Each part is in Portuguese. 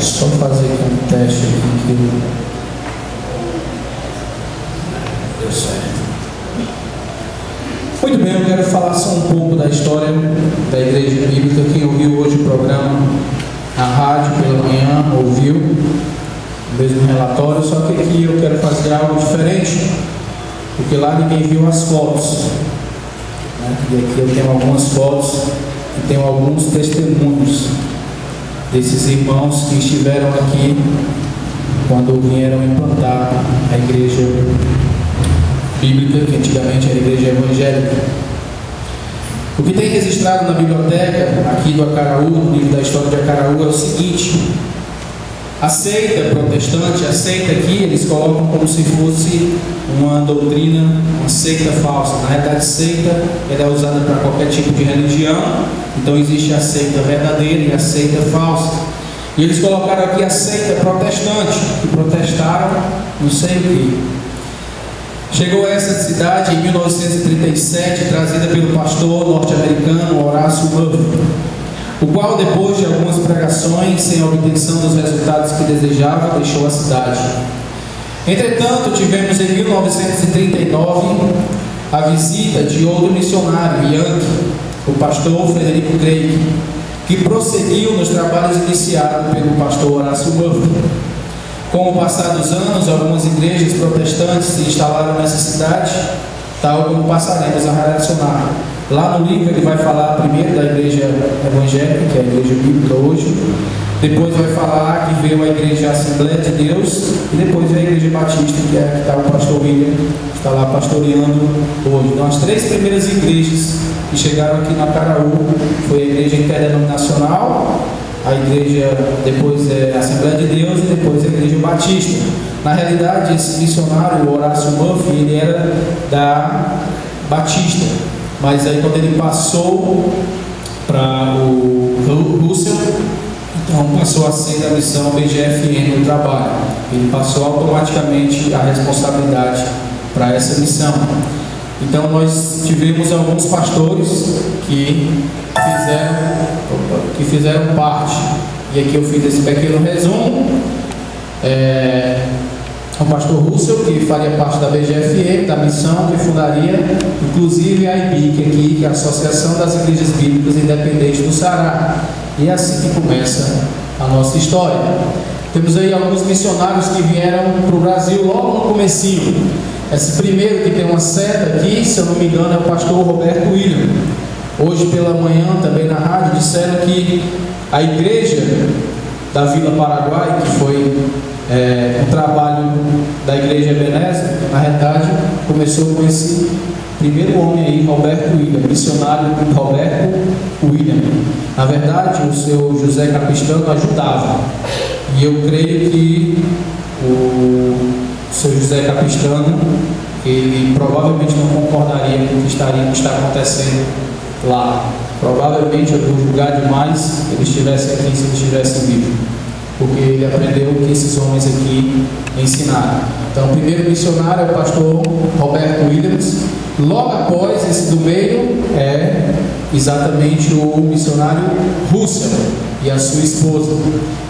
Só fazer aqui um teste aqui que deu certo. Muito bem, eu quero falar só um pouco da história da Igreja Bíblica. Quem ouviu hoje o programa na rádio pela manhã, ouviu o mesmo relatório, só que aqui eu quero fazer algo diferente, porque lá ninguém viu as fotos, né? E aqui eu tenho algumas fotos e tenho alguns testemunhos desses irmãos que estiveram aqui quando vieram implantar a Igreja Bíblica, que antigamente era a Igreja Evangélica. O que tem registrado na biblioteca aqui do Acaraú, no livro da história de Acaraú, é o seguinte: a seita protestante, a seita aqui, eles colocam como se fosse uma doutrina, uma seita falsa. Na realidade, seita ela é usada para qualquer tipo de religião. Então existe a seita verdadeira e a seita falsa. E eles colocaram aqui a seita protestante, que protestaram não sei o que. Chegou a essa cidade em 1937, trazida pelo pastor norte-americano Horácio Murphy, o qual, depois de algumas pregações, sem a obtenção dos resultados que desejava, deixou a cidade. Entretanto, tivemos em 1939 a visita de outro missionário, Yankee, o pastor Frederico Craig, que prosseguiu nos trabalhos iniciados pelo pastor Horácio Murphy. Com o passar dos anos, algumas igrejas protestantes se instalaram nessa cidade, tal como passaremos a relacionar. Lá no livro ele vai falar primeiro da igreja evangélica, que é a igreja bíblica hoje, depois vai falar que veio a igreja Assembleia de Deus, e depois veio a igreja batista, que é a que está o pastor William, que está lá pastoreando hoje. Então as três primeiras igrejas que chegaram aqui na Acaraú foi a igreja interdenominacional, a igreja, depois a Assembleia de Deus e depois a igreja batista. Na realidade, esse missionário, o Horácio Murphy, ele era da Batista, mas aí quando ele passou para o Russell, então passou a ser da missão BGFN no trabalho. Ele passou automaticamente a responsabilidade para essa missão. Então nós tivemos alguns pastores que fizeram parte, e aqui eu fiz esse pequeno resumo. O pastor Russell, que faria parte da BGFM, da missão, que fundaria inclusive a IBIC aqui, que é a Associação das Igrejas Bíblicas Independentes do Ceará. E é assim que começa a nossa história. Temos aí alguns missionários que vieram para o Brasil logo no comecinho. Esse primeiro que tem uma seta aqui, se eu não me engano, é o pastor Roberto William. Hoje pela manhã, também na rádio, disseram que a igreja da Vila Paraguai, que foi um trabalho da igreja Ebenezer, na realidade começou com esse primeiro homem aí, Roberto William, missionário Roberto William. Na verdade, o seu José Capistrano ajudava, e eu creio que o seu José Capistrano, ele provavelmente não concordaria com o que está acontecendo lá. Provavelmente, eu vou julgar demais se ele estivesse aqui, se ele estivesse vivo, porque ele aprendeu o que esses homens aqui ensinaram. Então, o primeiro missionário é o pastor Roberto Williams. Logo após, esse do meio é exatamente o missionário Russell e a sua esposa.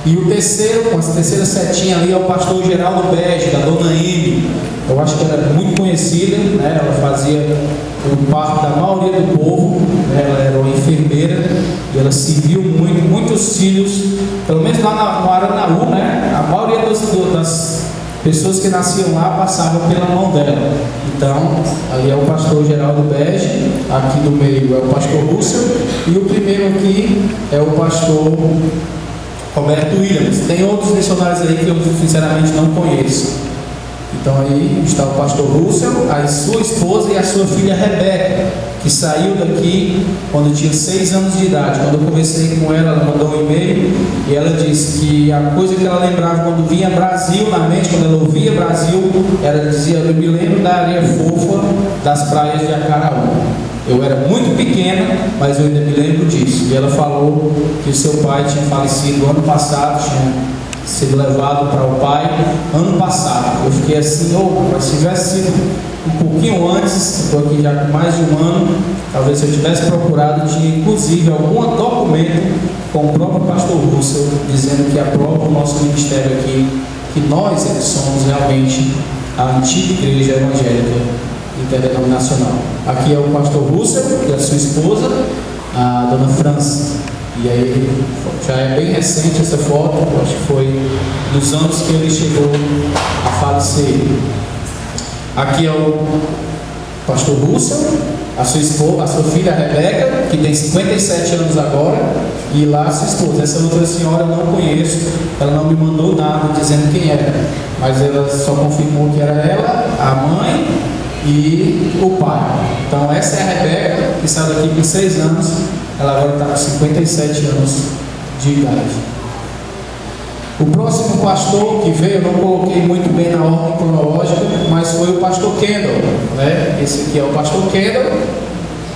E o terceiro, com a terceira setinha ali, é o pastor Geraldo Bege, da dona Amy. Eu acho que ela é muito conhecida, né? Ela fazia o parto da maioria do povo, né? Ela era uma enfermeira e ela serviu muitos filhos, pelo menos lá no Aranaú, né? A maioria das pessoas que nasciam lá passavam pela mão dela. Então, ali é o pastor Geraldo Bege, aqui do meio é o pastor Russell, e o primeiro aqui é o pastor Roberto Williams. Tem outros missionários aí que eu sinceramente não conheço. Então aí está o pastor Russell, a sua esposa e a sua filha Rebeca, que saiu daqui quando tinha 6 anos de idade. Quando eu conversei com ela, ela mandou um e-mail e ela disse que a coisa que ela lembrava quando vinha Brasil na mente, quando ela ouvia Brasil, ela dizia: eu me lembro da areia fofa das praias de Acaraú. Eu era muito pequena, mas eu ainda me lembro disso. E ela falou que o seu pai tinha falecido ano passado, tinha sido levado para o pai ano passado. Eu fiquei assim, mas se tivesse sido um pouquinho antes, estou aqui já com mais de um ano, talvez se eu tivesse procurado, tinha inclusive algum documento com o próprio pastor Russell, dizendo que aprova o nosso ministério aqui, que nós é que somos realmente a antiga igreja evangélica interdenominacional. Aqui é o pastor Russell e a sua esposa, a dona França. E aí já é bem recente essa foto, acho que foi nos anos que ele chegou a falecer. Aqui é o pastor Russell, a sua esposa, a sua filha Rebeca, que tem 57 anos agora, e lá a sua esposa. Essa outra senhora eu não conheço, ela não me mandou nada dizendo quem era, mas ela só confirmou que era ela, a mãe e o pai. Então essa é a Rebeca, que saiu daqui com 6 anos, ela agora está com 57 anos de idade. O próximo pastor que veio, eu não coloquei muito bem na ordem cronológica, mas foi o pastor Kendall, né? Esse aqui é o pastor Kendall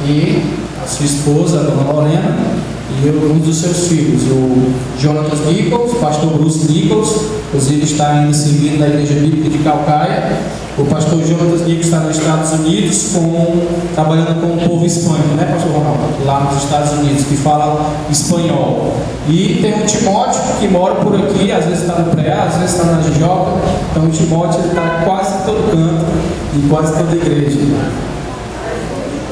e a sua esposa, a dona Lorena, e um dos seus filhos, o Jonathan Nichols, o pastor Bruce Nichols, inclusive está ainda servindo na Igreja Bíblica de Calcaia. O pastor Jonathan Nichols está nos Estados Unidos trabalhando com o povo hispânico, né, pastor Ronaldo? Lá nos Estados Unidos, que fala espanhol. E tem o Timóteo, que mora por aqui, às vezes está no Preá, às vezes está na Jijoca. Então o Timóteo está quase em todo canto, em quase toda igreja.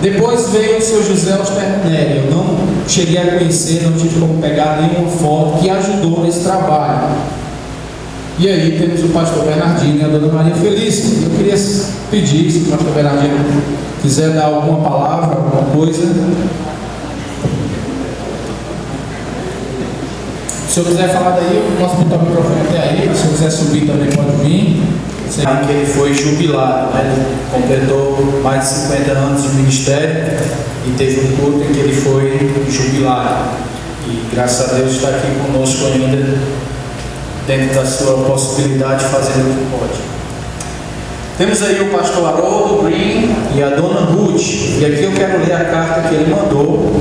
Depois veio o seu José Osternelli. Eu não cheguei a conhecer, não tive como pegar nenhuma foto, que ajudou nesse trabalho. E aí temos o pastor Bernardino e a dona Maria Felícia. Eu queria pedir, se o pastor Bernardino quiser dar alguma palavra, alguma coisa. Se eu quiser falar daí, eu posso botar o microfone até aí. Se eu quiser subir também pode vir. Sabe que ele foi jubilado, né? Ele completou mais de 50 anos de ministério e teve um culto em que ele foi jubilado. E graças a Deus está aqui conosco ainda, dentro da sua possibilidade, fazendo o que pode. Temos aí o pastor Haroldo Green e a dona Ruth. E aqui eu quero ler a carta que ele mandou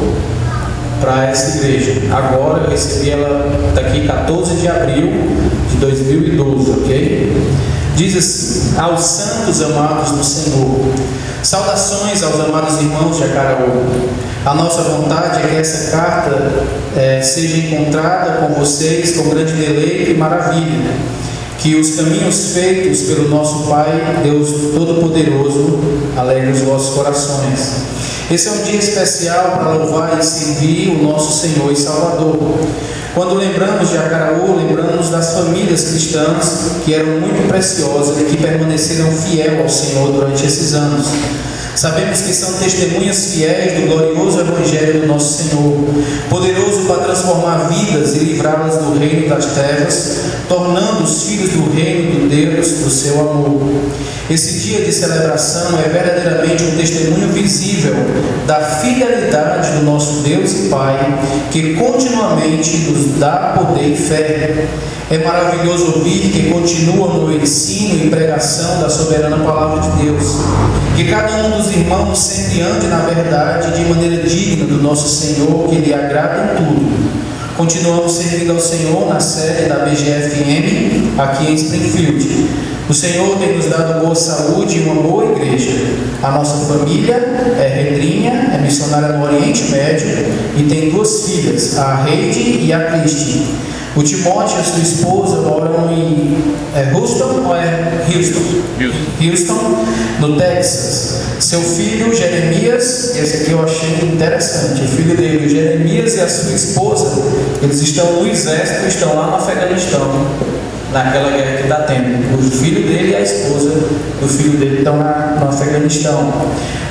para essa igreja. Agora eu recebi ela, está aqui 14 de abril de 2012, ok? Diz assim: aos santos amados do Senhor, saudações aos amados irmãos de Acaraú. A nossa vontade é que essa carta seja encontrada com vocês com grande deleite e maravilha, que os caminhos feitos pelo nosso Pai, Deus Todo-Poderoso, alegrem os vossos corações. Esse é um dia especial para louvar e servir o nosso Senhor e Salvador. Quando lembramos de Acaraú, lembramos das famílias cristãs que eram muito preciosas e que permaneceram fiel ao Senhor durante esses anos. Sabemos que são testemunhas fiéis do glorioso Evangelho do nosso Senhor, poderoso para transformar vidas e livrá-las do reino das trevas, tornando os filhos do reino de Deus do seu amor. Esse dia de celebração é verdadeiramente um testemunho visível da fidelidade do nosso Deus e Pai, que continuamente nos dá poder e fé. É maravilhoso ouvir que continua no ensino e pregação da soberana palavra de Deus. Que cada um dos irmãos sempre ande na verdade de maneira digna do nosso Senhor, que lhe agrada em tudo. Continuamos servindo ao Senhor na sede da BGFM, aqui em Springfield. O Senhor tem nos dado boa saúde e uma boa igreja. A nossa família é redrinha, é missionária no Oriente Médio e tem 2 filhas, a Heidi e a Christy. O Timóteo e a sua esposa moram em Houston ou é Houston? Houston, no Texas. Seu filho Jeremias, esse aqui eu achei interessante, o filho dele, Jeremias, e a sua esposa, eles estão no exército, estão lá no Afeganistão, naquela guerra que está tendo. O filho dele e a esposa do filho dele estão no Afeganistão.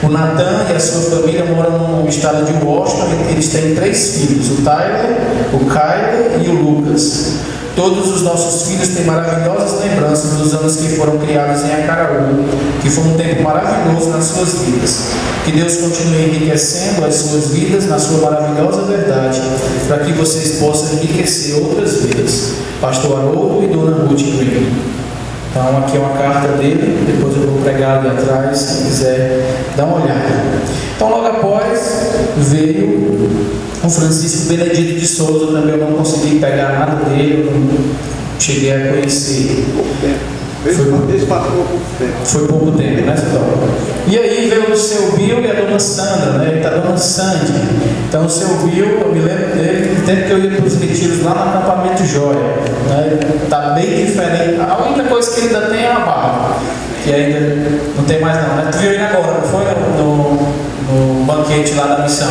O Nathan e a sua família moram no estado de Washington e eles têm 3 filhos, o Tyler, o Kyle e o Lucas. Todos os nossos filhos têm maravilhosas lembranças dos anos que foram criados em Acaraú, que foi um tempo maravilhoso nas suas vidas. Que Deus continue enriquecendo as suas vidas na sua maravilhosa verdade, para que vocês possam enriquecer outras vidas. Pastor Haroldo e Dona Ruth Green. Então aqui é uma carta dele, depois eu vou pregar ali atrás, quem quiser dar uma olhada. Então logo após veio o Francisco Benedito de Souza, também eu não consegui pegar nada dele, eu não cheguei a conhecer. Foi pouco tempo, né, Sidão? E aí veio o seu Bill e a dona Sandra, né? E a dona Sandy. Então o seu Bill, eu me lembro dele, no tempo que eu ia para os retiros lá no acampamento Joia, né? Tá bem diferente. A única coisa que ele ainda tem é a barba, que ainda não tem mais não, né? Tu viu ele agora, não foi no banquete lá da missão?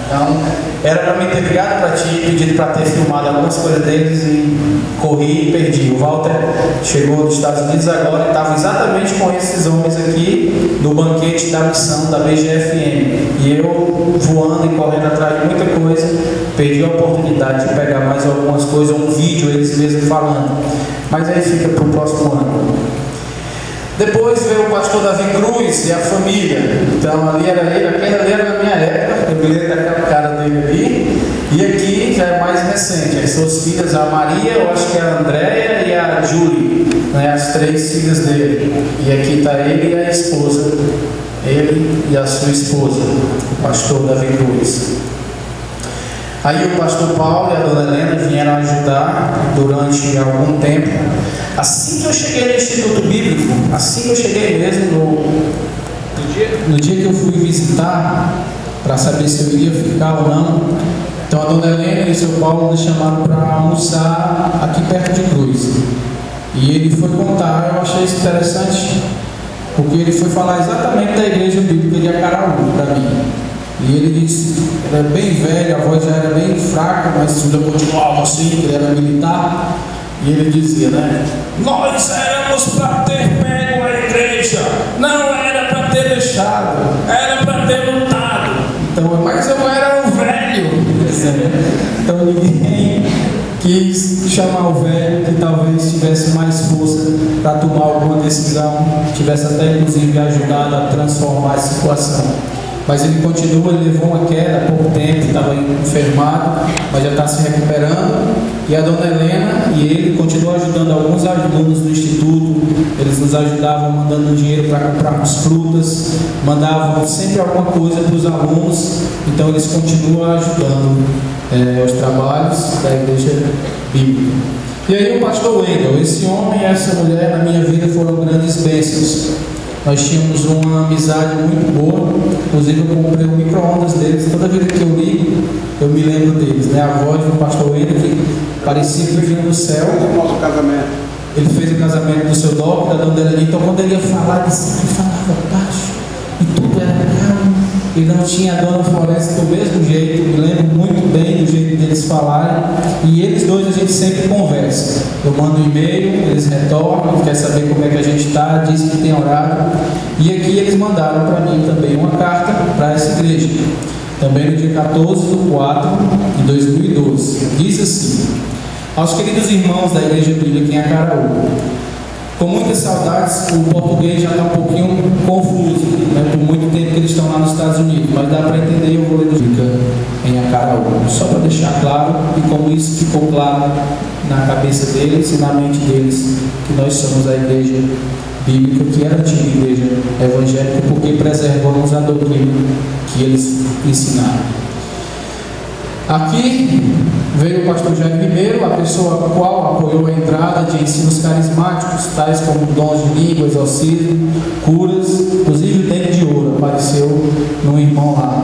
Então, era para mim ter ligado para ti, pedido para ter filmado algumas coisas deles e corri e perdi. O Walter chegou dos Estados Unidos agora e estava exatamente com esses homens aqui no banquete da missão da BGFM. E eu voando e correndo atrás de muita coisa, perdi a oportunidade de pegar mais algumas coisas, um vídeo eles mesmos falando. Mas aí fica para o próximo ano. Depois veio o pastor Davi Cruz e a família. Então ali era ele, aquele ali era da minha época, eu me lembro daquela cara dele ali. E aqui já é mais recente, as suas filhas, a Maria, eu acho que é a Andréia e a Julie, né, as 3 filhas dele. E aqui está ele e a esposa, ele e a sua esposa, o pastor Davi Cruz. Aí o pastor Paulo e a dona Helena vieram ajudar durante algum tempo. Assim que eu cheguei no Instituto Bíblico, assim que eu cheguei mesmo, no dia que eu fui visitar, para saber se eu iria ficar ou não, então a dona Helena e o seu Paulo me chamaram para almoçar aqui perto de Cruz. E ele foi contar, eu achei isso interessante, porque ele foi falar exatamente da igreja bíblica de Acaraú para mim. E ele disse, era bem velho, a voz já era bem fraca, mas ainda continuava assim, ele era militar. E ele dizia, né? Nós éramos para ter pego a igreja, não era para ter deixado, era para ter lutado. Então, mas eu era um velho. Então ninguém quis chamar o velho que talvez tivesse mais força para tomar alguma decisão, tivesse até inclusive ajudado a transformar a situação. Mas ele continua, ele levou uma queda há pouco tempo, estava enfermado, mas já está se recuperando. E a dona Helena e ele continuam ajudando alguns alunos do instituto. Eles nos ajudavam mandando dinheiro para comprarmos frutas, mandavam sempre alguma coisa para os alunos. Então eles continuam ajudando os trabalhos da igreja bíblica. E aí o pastor Wendel, esse homem e essa mulher na minha vida foram grandes bênçãos. Nós tínhamos uma amizade muito boa, inclusive eu comprei o micro-ondas deles, toda vez que eu ligo, eu me lembro deles, né? A voz do pastor Wendel, que parecia que vinha do céu. O nosso casamento. Ele fez o casamento do seu Doc, da dona Helena, então quando ele ia falar, ele sempre falava baixo, e tudo era calmo, e não tinha a dona Floresta do mesmo jeito, eu me lembro muito bem do jeito deles falarem, e eles dois a gente sempre conversa. Eu mando um e-mail, eles retornam, quer saber como é que a gente está, diz que tem horário. E aqui eles mandaram para mim também uma carta para essa igreja, também no dia 14/4/2012. Diz assim: aos queridos irmãos da Igreja Bíblica em Acaraú, com muitas saudades, o português já está um pouquinho confuso, né, por muito tempo que eles estão lá nos Estados Unidos, mas dá para entender, eu vou ler em Acaraú, só para deixar claro, e como isso ficou claro na cabeça deles e na mente deles, que nós somos a igreja bíblica, que era a antiga igreja evangélica, porque preservamos a doutrina que eles ensinaram. Aqui veio o pastor Jair Ribeiro, a pessoa a qual apoiou a entrada de ensinos carismáticos, tais como dons de língua, exorcismo, curas, inclusive o dente de ouro apareceu num irmão lá.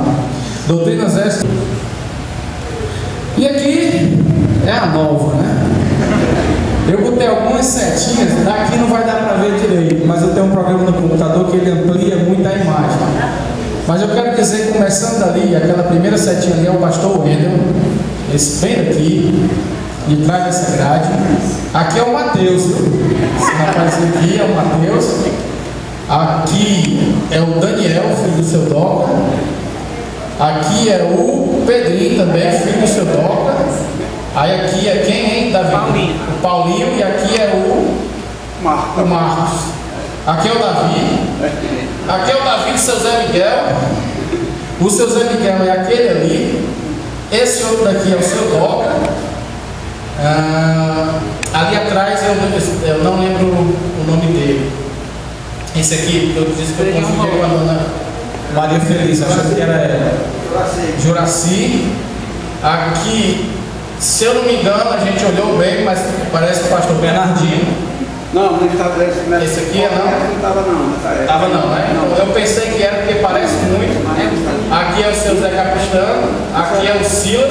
Doutrinas extras. E aqui é a nova, né? Eu botei algumas setinhas, daqui não vai dar para ver direito, mas eu tenho um programa no computador que ele amplia muito a imagem. Mas eu quero dizer, começando ali, aquela primeira setinha ali é o pastor Wendel, esse bem daqui, de trás dessa grade. Aqui é o Mateus, viu? Esse rapaz aqui é o Mateus. Aqui é o Daniel, filho do seu Doca. Aqui é o Pedrinho também, filho do seu Doca. Aí aqui é quem, hein, Davi? Paulinho. O Paulinho, e aqui é o Marcos. Aqui é o Davi. Aqui é o Davi do seu Zé Miguel. O seu Zé Miguel é aquele ali. Esse outro daqui é o seu Doca. Ali atrás eu não lembro o nome dele. Esse aqui, eu disse que eu confundi com a dona Maria Feliz, achando que era ela. Juraci. Aqui, se eu não me engano, a gente olhou bem, mas parece que o pastor Bernardino. Não, não estava preso. Esse aqui é não? Não estava não, nessa época. Tava não, né? Então, eu pensei que era porque parece muito. Aqui é o seu Zé Capistrano, aqui é o Silas.